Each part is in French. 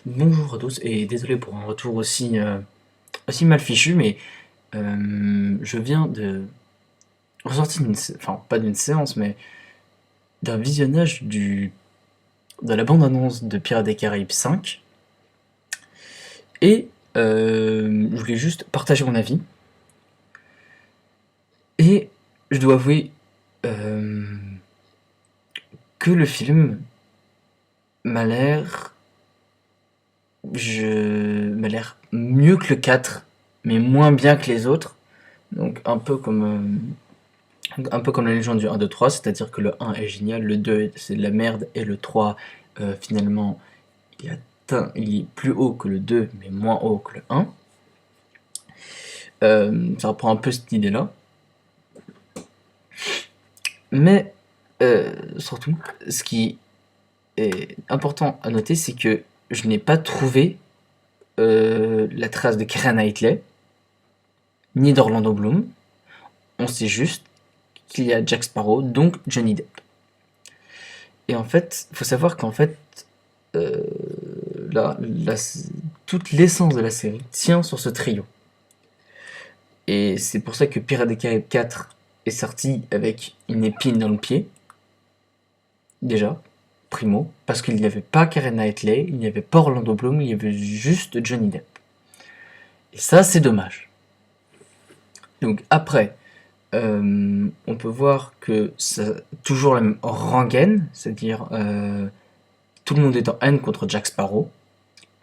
Bonjour à tous et désolé pour un retour aussi mal fichu, mais je viens de ressortir enfin pas d'une séance, mais d'un visionnage de la bande-annonce de Pirates des Caraïbes 5 et je voulais juste partager mon avis et je dois avouer euh, que le film m'a l'air m'a l'air mieux que le 4 mais moins bien que les autres, donc un peu comme la légende du 1, 2, 3, c'est-à-dire que le 1 est génial, le 2 c'est de la merde, et le 3, finalement, il est plus haut que le 2, mais moins haut que le 1. Ça reprend un peu cette idée-là. Mais, surtout, ce qui est important à noter, c'est que je n'ai pas trouvé la trace de Keira Knightley, ni d'Orlando Bloom. On sait juste qu'il y a Jack Sparrow, donc Johnny Depp. Et en fait, il faut savoir qu'en fait, euh, la, la- toute l'essence de la série tient sur ce trio. Et c'est pour ça que Pirates des Caraïbes 4 est sorti avec une épine dans le pied, déjà, primo, parce qu'il n'y avait pas Karen Knightley, il n'y avait pas Orlando Bloom, il y avait juste Johnny Depp. Et ça, c'est dommage. Donc après, on peut voir que ça toujours la même rengaine, c'est-à-dire tout le monde est en haine contre Jack Sparrow.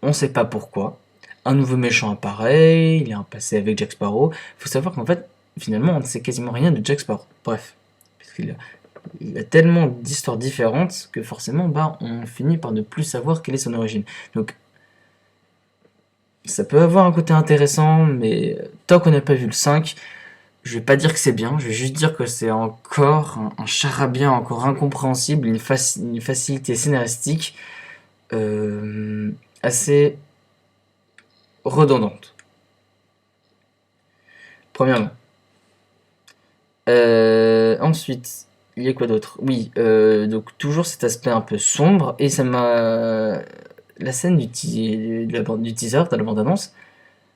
On sait pas pourquoi. Un nouveau méchant apparaît, il a un passé avec Jack Sparrow. Faut savoir qu'en fait, finalement, on ne sait quasiment rien de Jack Sparrow. Bref, parce il a tellement d'histoires différentes que forcément, bah, on finit par ne plus savoir quelle est son origine. Donc, ça peut avoir un côté intéressant, mais tant qu'on n'a pas vu le 5, je vais pas dire que c'est bien, je vais juste dire que c'est encore un charabia encore incompréhensible, une facilité scénaristique assez redondante. Premièrement. Ensuite, il y a quoi d'autre? Oui, donc toujours cet aspect un peu sombre, et ça m'a... La scène du teaser, de la bande-annonce,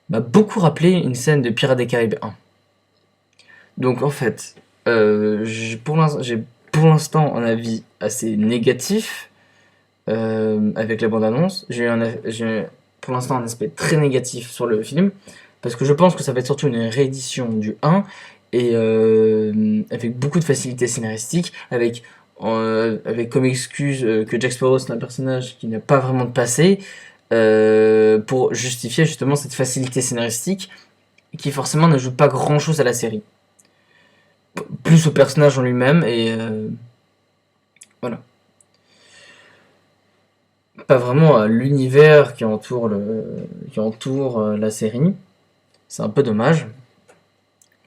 m'a beaucoup rappelé une scène de Pirates des Caraïbes 1. Donc en fait, j'ai pour l'instant un avis assez négatif avec la bande-annonce. J'ai pour l'instant un aspect très négatif sur le film, parce que je pense que ça va être surtout une réédition du 1, et avec beaucoup de facilité scénaristique, avec comme excuse que Jack Sparrow c'est un personnage qui n'a pas vraiment de passé, pour justifier justement cette facilité scénaristique, qui forcément n'ajoute pas grand-chose à la série. Plus au personnage en lui-même, et voilà. Pas vraiment à l'univers qui entoure la série. C'est un peu dommage.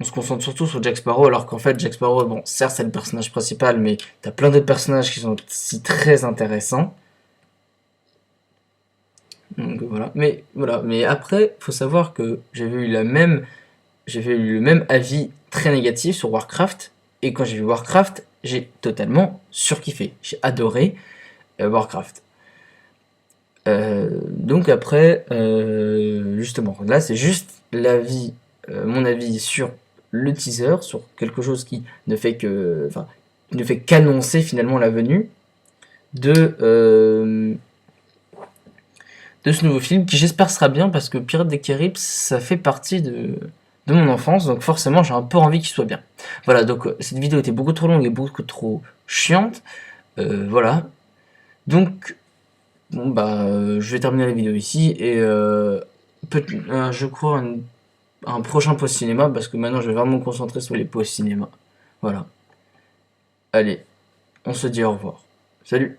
On se concentre surtout sur Jack Sparrow, alors qu'en fait, Jack Sparrow, bon, certes, c'est le personnage principal, mais t'as plein d'autres personnages qui sont aussi très intéressants. Donc voilà. Mais voilà. Mais après, faut savoir que j'avais eu le même avis très négatif sur Warcraft, et quand j'ai vu Warcraft, j'ai totalement surkiffé. J'ai adoré Warcraft. Donc après, justement, là c'est juste mon avis sur le teaser, sur quelque chose qui ne fait que, enfin, ne fait qu'annoncer finalement la venue de, euh, de ce nouveau film, qui j'espère sera bien, parce que Pirates des Caraïbes, ça fait partie de mon enfance, donc forcément j'ai un peu envie qu'il soit bien. Voilà, donc cette vidéo était beaucoup trop longue et beaucoup trop chiante, voilà. Donc bon bah je vais terminer la vidéo ici, et je crois un prochain post cinéma, parce que maintenant je vais vraiment me concentrer sur les post cinéma. Voilà. Allez, on se dit au revoir. Salut.